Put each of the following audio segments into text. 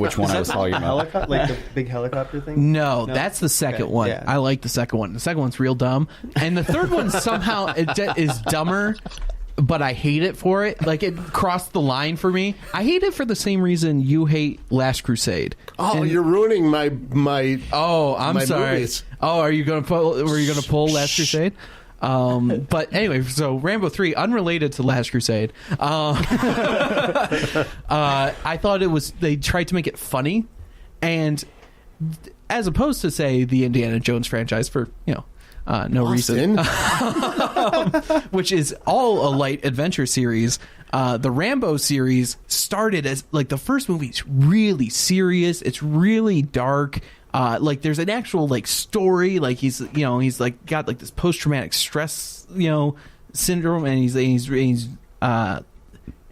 which one I was talking about. Like the big helicopter thing? No, that's the second one. Yeah. I like the second one. The second one's real dumb. And the third one somehow is dumber, but I hate it for it. Like, it crossed the line for me. I hate it for the same reason you hate Last Crusade. Oh, you're ruining my Oh, I'm my sorry. movies. Oh, were you gonna pull Last Crusade? But anyway, so Rambo 3, unrelated to Last Crusade. I thought they tried to make it funny, and as opposed to, say, the Indiana Jones franchise for, no reason, which is all a light adventure series. The Rambo series started as, like, the first movie's really serious. It's really dark. Like, there's an actual, like, story. Like, he's like got, like, this post-traumatic stress, syndrome, and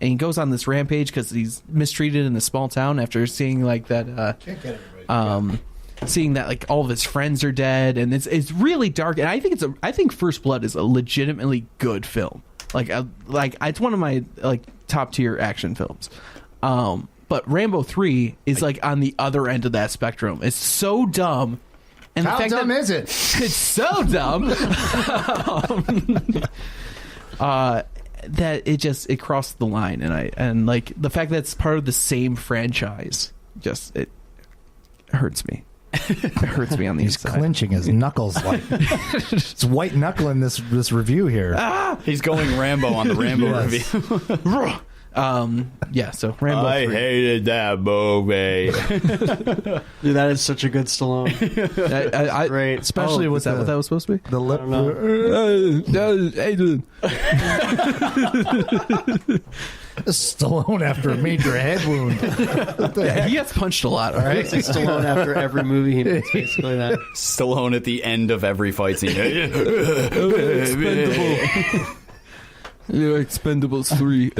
and he goes on this rampage because he's mistreated in a small town after seeing, like, that seeing that, like, all of his friends are dead, and it's really dark. And I think First Blood is a legitimately good film. Like it's one of my, like, top tier action films. But Rambo 3 is, like, on the other end of that spectrum. It's so dumb. And How dumb is it? It's so dumb that it crossed the line, and like the fact that it's part of the same franchise, it hurts me. It hurts me on the inside. He's clenching his knuckles like it's white knuckling this review here. He's going Rambo on the Rambo review. So Rambo 3. I hated that movie. Dude, that is such a good Stallone. Great. Especially with is that what that was supposed to be? The lip. Stallone after a major head wound. He gets punched a lot, all right? Stallone after every movie he makes, basically that. Stallone at the end of every fight scene. Expendables 3.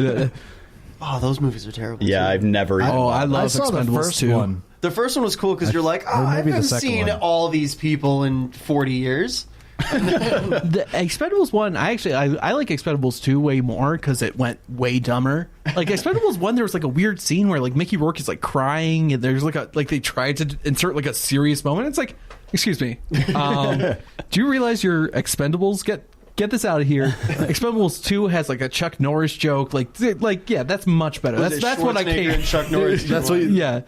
Oh, those movies are terrible. Yeah, too. I've never. I love saw the Expendables first 2. one. The first one was cool because you're like, I maybe the haven't second seen one. all these people in 40 years. The Expendables 1, I like Expendables 2 way more because it went way dumber. Like, Expendables 1, there was, like, a weird scene where, like, Mickey Rourke is, like, crying, and there's, like, they tried to insert, like, a serious moment. It's like, excuse me, do you realize your Expendables get this out of here? Expendables 2 has, like, a Chuck Norris joke. Like, yeah, that's much better. That's what I came. And Chuck Norris. That's what.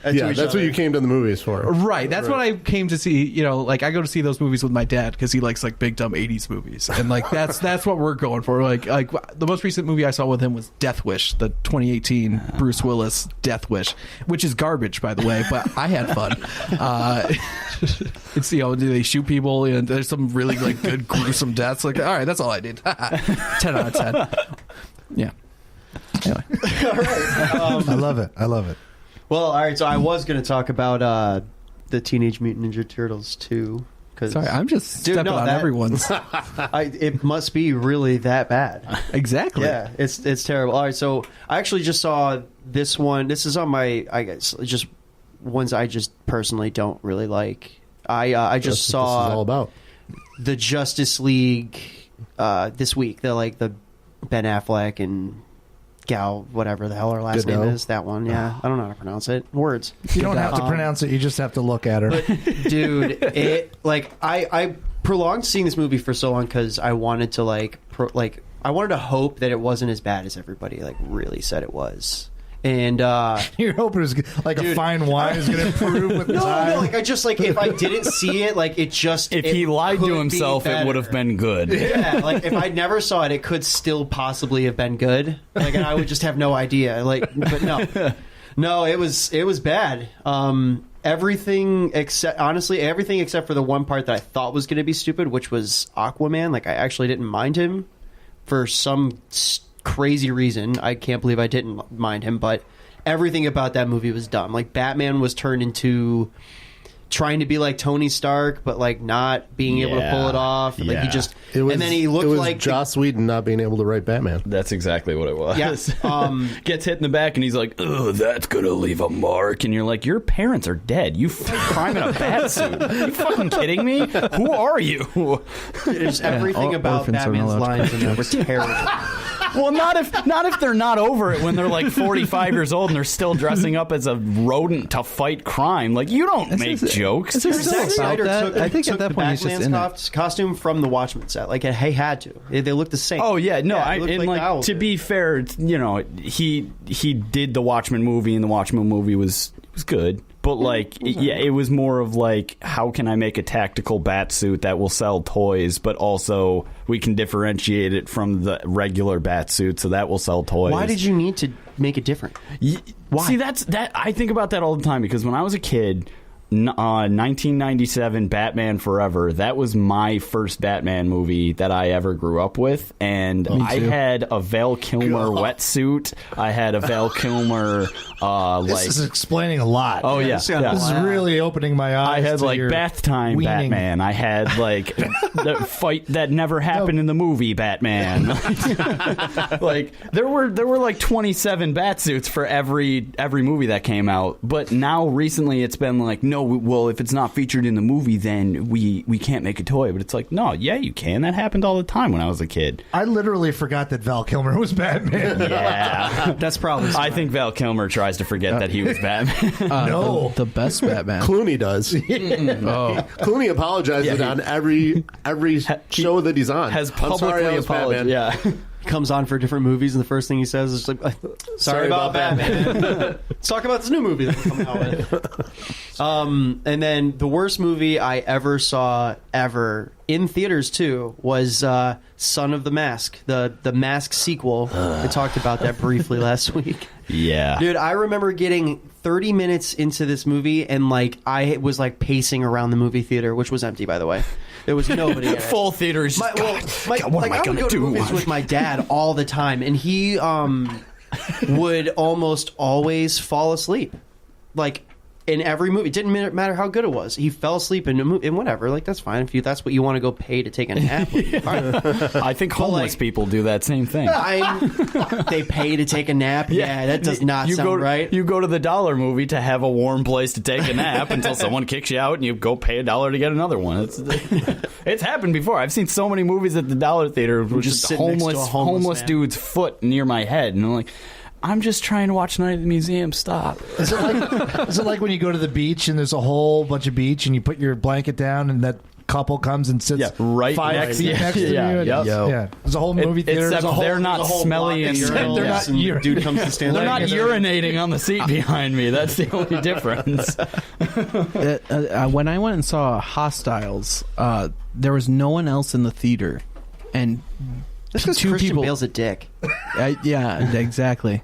That's what you came to the movies for. Right. That's what I came to see. Like, I go to see those movies with my dad because he likes, like, big dumb 80s movies, and, like, that's what we're going for. Like the most recent movie I saw with him was Death Wish, the 2018 Bruce Willis Death Wish, which is garbage, by the way, but I had fun. It's they shoot people, and there's some really, like, good gruesome deaths. Like, all right, that's all I did. 10 out of 10. Yeah. Anyway. All right. I love it. Well, all right. So I was going to talk about the Teenage Mutant Ninja Turtles 2. Sorry, I'm just stepping on everyone's. It must be really that bad. Exactly. Yeah, it's terrible. All right, so I actually just saw this one. This is on my, I guess, just ones I just personally don't really like. I just saw this is all about the Justice League this week. The Ben Affleck and Gal, whatever the hell her last name is. That one, yeah. I don't know how to pronounce it. Words. You don't have to pronounce it. You just have to look at her. But, dude, I prolonged seeing this movie for so long because I wanted to I wanted to hope that it wasn't as bad as everybody really said it was. And you're hoping it's like a fine wine is going to improve with time. No, I just if I didn't see it, if he lied to himself, it would have been good. Yeah, if I never saw it, it could still possibly have been good. And I would just have no idea. But no, it was bad. Everything except for the one part that I thought was going to be stupid, which was Aquaman. I actually didn't mind him for some crazy reason. I can't believe I didn't mind him, but everything about that movie was dumb. Batman was turned into trying to be like Tony Stark, but not being able to pull it off. Yeah. And then he looked like Joss Whedon not being able to write Batman. That's exactly what it was. Yes. Gets hit in the back, and he's like, "Oh, that's gonna leave a mark." And you're like, "Your parents are dead. You fight crime in a bat suit. Are you fucking kidding me? Who are you?" There's everything about orphans are Batman's not allowed lines in there were terrible. Well, not if they're not over it when they're like 45 years old and they're still dressing up as a rodent to fight crime. Like, you don't make jokes. Is there Zack still Snyder about that? I think took at that the point he's just in it. Batman's costume from the Watchmen set. Like, he had to. They look the same. Oh yeah, no. it looked And the like owls to did. be fair, he did the Watchmen movie, and the Watchmen movie was good. But like, it was more of like, how can I make a tactical bat suit that will sell toys, but also we can differentiate it from the regular bat suit, so that will sell toys. Why did you need to make it different? Why? See, that I think about that all the time, because when I was a kid, 1997 Batman Forever, that was my first Batman movie that I ever grew up with, and I had a Val Kilmer wetsuit. I had a Val Kilmer This is explaining a lot. Oh yeah, this is kinda This is really opening my eyes. I had to like your bath time weaning. Batman. I had like the fight that never happened in the movie Batman. Like there were like 27 bat suits for every movie that came out. But now recently it's been like, no, well, if it's not featured in the movie, then we can't make a toy. But it's like, no, yeah, you can. That happened all the time when I was a kid. I literally forgot that Val Kilmer was Batman. Yeah. That's probably I think Val Kilmer tries to forget that he was Batman. No. the best Batman. Clooney does. Oh, Clooney apologizes on every show that he's on. Has I'm sorry, publicly I was apologized. Batman. Yeah. comes on for different movies, and the first thing he says is like, "Sorry about Batman." Let's talk about this new movie that we're coming out with. And then the worst movie I ever saw in theaters too was Son of the Mask, the Mask sequel. I talked about that briefly last week. Yeah. Dude, I remember getting 30 minutes into this movie, and like I was like pacing around the movie theater, which was empty, by the way. There was nobody in it. Full theaters. God, what am I would gonna go to do? movies with my dad all the time, and he would almost always fall asleep, like in every movie. It didn't matter how good it was. He fell asleep in a movie, and whatever. Like, that's fine if that's what you want to go pay to take a nap. Fine. I think homeless people do that same thing. They pay to take a nap. Yeah, that does not sound right. You go to the dollar movie to have a warm place to take a nap until someone kicks you out, and you go pay $1 to get another one. It's happened before. I've seen so many movies at the dollar theater with just sitting next to a homeless man. dude's foot near my head, and I'm like, I'm just trying to watch Night at the Museum. Stop. Is it like when you go to the beach and there's a whole bunch of beach and you put your blanket down and that couple comes and sits right 5 next feet next to you? And, yep. Yeah. There's a whole movie theater. Except they're not smelly and they're not dude comes to stand. they're not like, urinating on the seat behind me. That's the only difference. when I went and saw Hostiles, there was no one else in the theater, and That's because Christian Bale's a dick. yeah, exactly.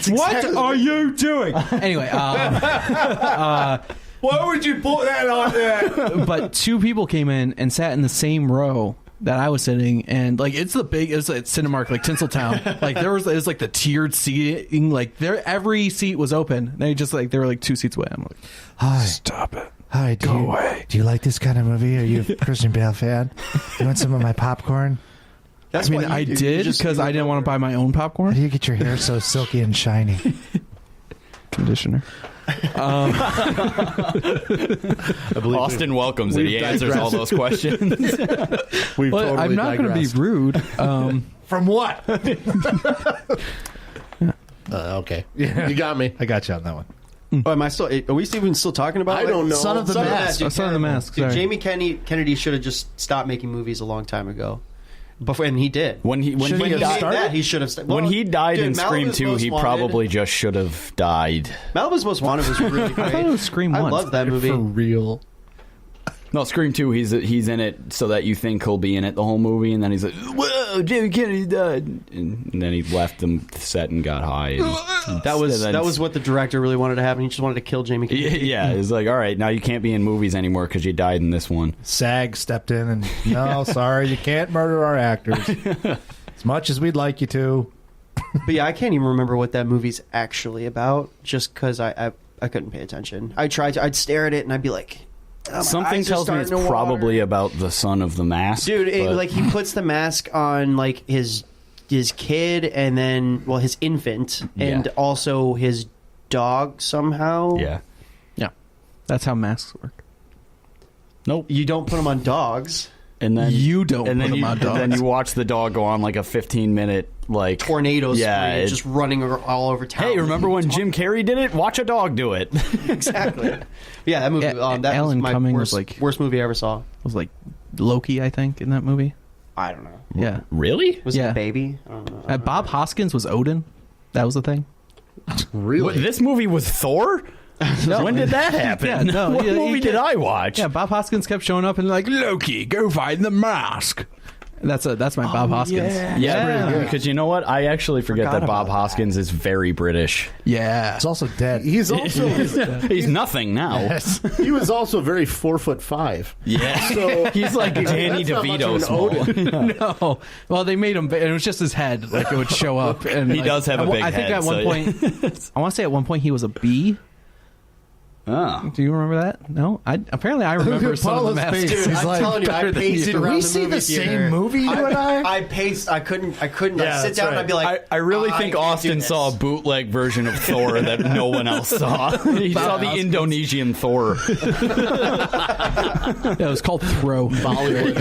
What are you doing? Anyway, Why would you put that on there? but two people came in and sat in the same row that I was sitting, and like it's like Cinemark, like Tinseltown. Like it was like the tiered seating, like every seat was open. They were like 2 seats away. I'm like, Hi. stop it. Hi, Go away. Do you like this kind of movie? Are you a Christian Bale fan? You want some of my popcorn? That's I mean, what you I do. did You just- because I didn't want to buy my own How popcorn. do you get your hair so silky and shiny? Conditioner. Austin welcomes it. He answers all those questions. We've But totally I'm not going to be digressed. rude. From what? Okay. You got me. I got you on that one. Oh, am I still? Are we even still talking about? I don't know. Son of the Mask. dude, Son of the terrible. Mask, Dude, sorry. Jamie Kennedy should have just stopped making movies a long time ago. Before, and he did. When he When he died, made that, he should have. when he died in Dude, Scream Malibu's 2, Most he Wanted- probably just should have died. Malibu's Most Wanted was really great. I thought it was Scream I 1. love that movie. For real. No, Scream 2, he's in it so that you think he'll be in it the whole movie, and then he's like, whoa, Jamie Kennedy died. And then he left the set and got high. And That was what the director really wanted to happen. He just wanted to kill Jamie Kennedy. Yeah, it's like, all right, now you can't be in movies anymore because you died in this one. SAG stepped in and, no, sorry, you can't murder our actors. As much as we'd like you to. But yeah, I can't even remember what that movie's actually about, just because I couldn't pay attention. I tried to. I'd stare at it and I'd be like, oh, my Something eyes are tells me it's starting to probably water. about the son of the mask. Dude, but- like he puts the mask on like his kid and then his infant and Yeah. also his dog somehow. yeah. Yeah, that's how masks work. Nope. You don't put them on dogs. And then You don't and put then them you, on dogs. And then you watch the dog go on like a 15-minute like Tornado Yeah, spree, it- just running all over town. Hey, remember when Jim Carrey did it? Watch a dog do it. Exactly. Yeah, that movie. Yeah, That Alan was my Cumming worst, was like- worst movie I ever saw. was like Loki, I think, in that movie. I don't know. Yeah. Really? Was Yeah. it Baby? I don't know. Bob Hoskins was Odin. That was the thing. Really? What, this movie was Thor? When did that happen? Yeah, no, what he movie did kept- I watch? Yeah, Bob Hoskins kept showing up and like, Loki, go find the mask. That's my Bob Hoskins. Yeah, because you know what? I actually forget Forgot that Bob about Hoskins is very British. Yeah. It's also dead. He's also He's nothing now. Yes. he was also very 4'5". Yeah. So He's like Danny that's not much DeVito of an small. No. Well, they made him. It was just his head. Like it would show up. And He like, does have a big I think head, at one so- point, I want to say at one point he was a bee. Oh. Do you remember that? No. Apparently I remember at some of the Paolo's masks. face. Dude, He's I'm like, telling you, I better than you. paced Did we around the see movie the same theater. movie, you and I? I paced. I couldn't. Yeah, I'd sit that's down and I'd be like, I really think can't do Austin this. saw a bootleg version of Thor that no one else saw. He saw the Indonesian Thor. Yeah, it was called Throw. Bollywood.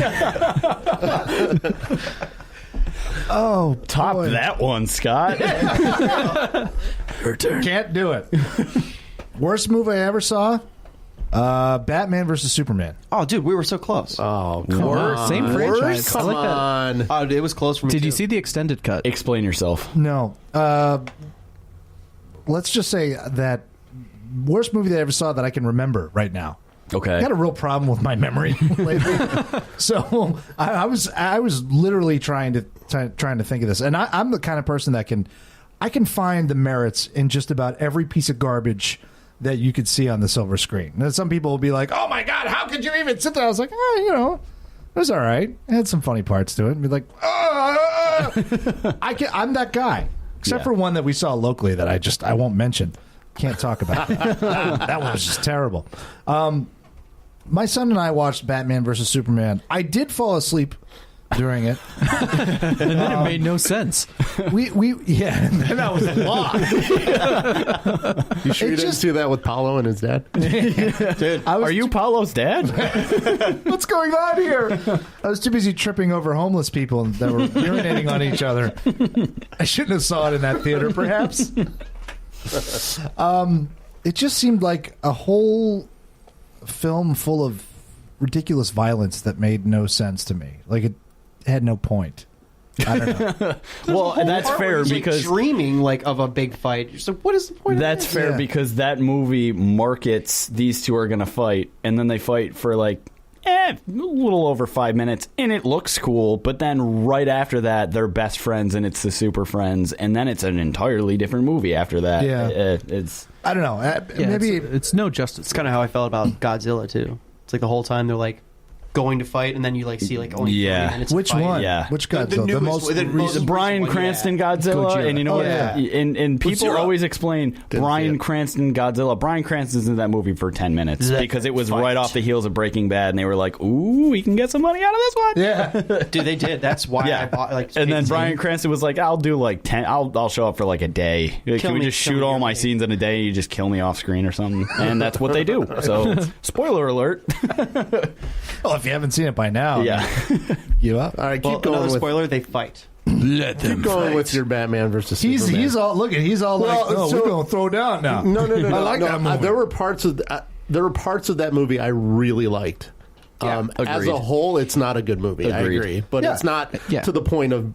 Oh, Top boy. that one, Scott. Her turn. Can't do it. Worst movie I ever saw? Batman versus Superman. Oh, dude, we were so close. Oh, come on. Same franchise. I Come like that. on. It was close for me. Did you too. see the extended cut? Explain yourself. No. Let's just say that worst movie that I ever saw that I can remember right now. Okay. I got a real problem with my memory lately, so I was literally trying to think of this, and I'm the kind of person that I can find the merits in just about every piece of garbage that you could see on the silver screen. And some people will be like, "Oh my god, how could you even sit there?" I was like, "Oh, it was all right. It had some funny parts to it." And be like, I'm that guy, except for one that we saw locally that I won't mention. Can't talk about it. That one was just terrible. My son and I watched Batman versus Superman. I did fall asleep during it. And then it made no sense. Yeah, that was a lot. You sure you It didn't just- see that with Paolo and his dad? Dude, I was Are you Paolo's dad? What's going on here? I was too busy tripping over homeless people that were urinating on each other. I shouldn't have saw it in that theater, perhaps. It just seemed like a whole film full of ridiculous violence that made no sense to me. Like it had no point. I don't know. Well, that's part where fair he's, like, because dreaming like of a big fight. You're just like, what is the point? that's of this? fair Yeah. because that movie markets these two are going to fight, and then they fight for like a little over 5 minutes, and it looks cool. But then right after that, they're best friends, and it's the Super Friends, and then it's an entirely different movie after that. Yeah. It's I don't know. Yeah, Maybe it's no justice. It's kind of how I felt about Godzilla too. It's like the whole time they're like going to fight, and then you like see like only 30 Yeah. minutes of which fighting. one? Yeah. Which The Godzilla? newest most one, the most- recent. Bryan one, Cranston yeah. Godzilla, Gojira. and you know Oh, what? yeah. And people Godzilla. always explain Bryan see it. Cranston Godzilla. Bryan Cranston's in that movie for 10 minutes Is that because it was fight? right off the heels of Breaking Bad, and they were like, "Ooh, we can get some money out of this one." Yeah. Dude, they did. That's why I bought like. And then paid Bryan to- Cranston was like, "I'll do like 10. I'll show up for like a day. Can we me, just kill shoot me, all you're my right." scenes in a day? You just kill me off screen or something." And that's what they do. So, spoiler alert. Well, if you haven't seen it by now, Yeah. you up? All right, Well, keep going another with spoiler: they fight. keep going with your Batman versus Superman. He's all look at he's all Well, like, "Oh, so- we're gonna throw down now." No. I like no, that movie. There were parts of that movie I really liked. As agreed. a whole, it's not a good movie. I Agreed. agree, but Yeah. it's not Yeah. to the point of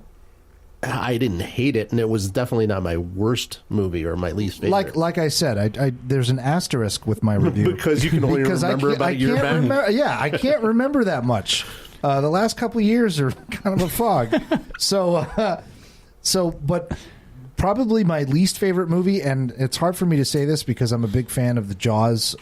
I didn't hate it, and it was definitely not my worst movie or my least favorite. Like I said, I there's an asterisk with my review because you can only because remember I about a can't year back. remember. Yeah, I can't remember that much. The last couple of years are kind of a fog. But probably my least favorite movie, and it's hard for me to say this because I'm a big fan of the Jaws,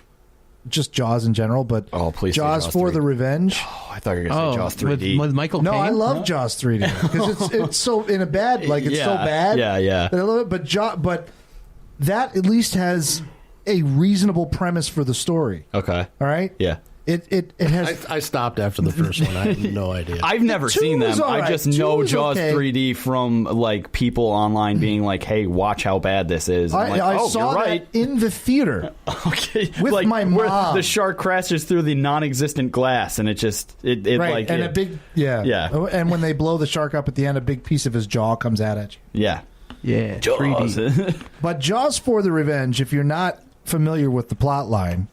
just Jaws in general. But Oh, please say Jaws Jaws for 3D. the Revenge. Oh, I thought you were going to say Jaws 3D. With Michael No, Caine? I love Jaws 3D because it's so in a bad like it's so Yeah, bad. yeah. That I love it, but that at least has a reasonable premise for the story. Okay. All right. Yeah. It has. I stopped after the first one. I had no idea. I've never Two seen them. is all I right. just Two know is Jaws okay. 3D from like people online being like, "Hey, watch how bad this is." And I'm like, I oh, saw you're right. that in the theater. Okay, with like, my where mom. the shark crashes through the non-existent glass, and it Right, like and it- a big yeah. And when they blow the shark up at the end, a big piece of his jaw comes out at you. yeah. Yeah, Jaws. 3D. But Jaws for the Revenge, if you're not familiar with the plot line,